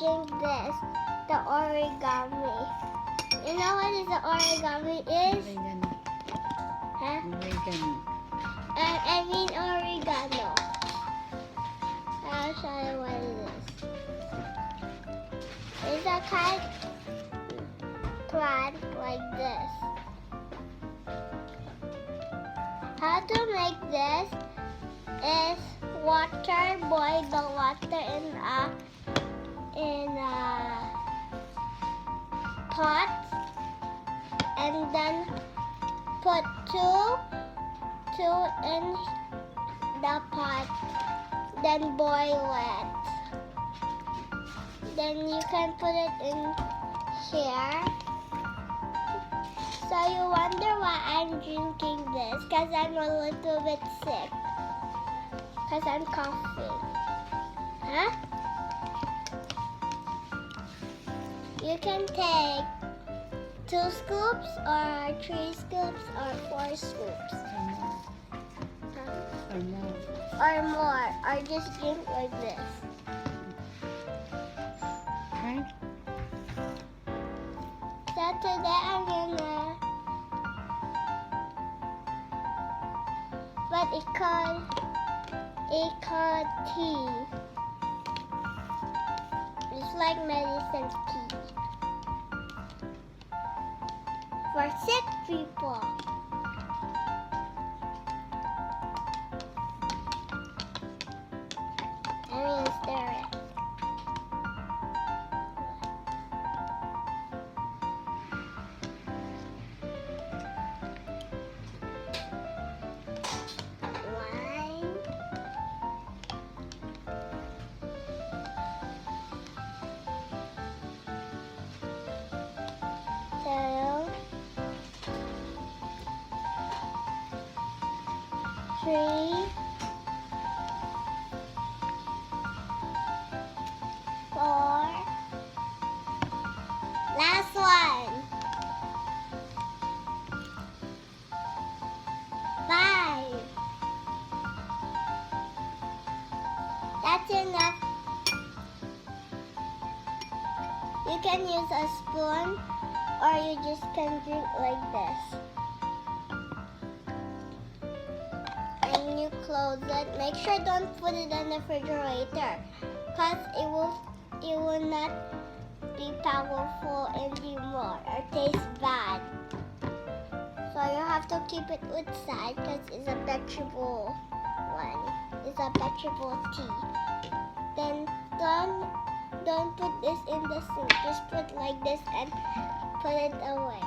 drink this, the origami. You know what is the origami is? Oregano. Huh? Oregano. I mean oregano. I'll show you what it is. It's a kind plant like this. How to make this is water, boil the water in a pot, and then put two in the pot, then boil it. Then you can put it in here. So you wonder why I'm drinking this, because I'm a little bit sick. Because I'm coughing. Huh? You can take 2 scoops or 3 scoops or 4 scoops. Or more. Or more. Or just drink like this. Okay. So today I'm gonna what it called tea. It's like medicine tea for sick people. I'm gonna stir it. Three, 4, last one, 5. That's enough. You can use a spoon or you just can drink like this. And you close it. Make sure don't put it in the refrigerator, because it will not be powerful anymore or taste bad. So you have to keep it outside because it's a vegetable one. It's a vegetable tea. Then don't put this in the sink. Just put like this and put it away.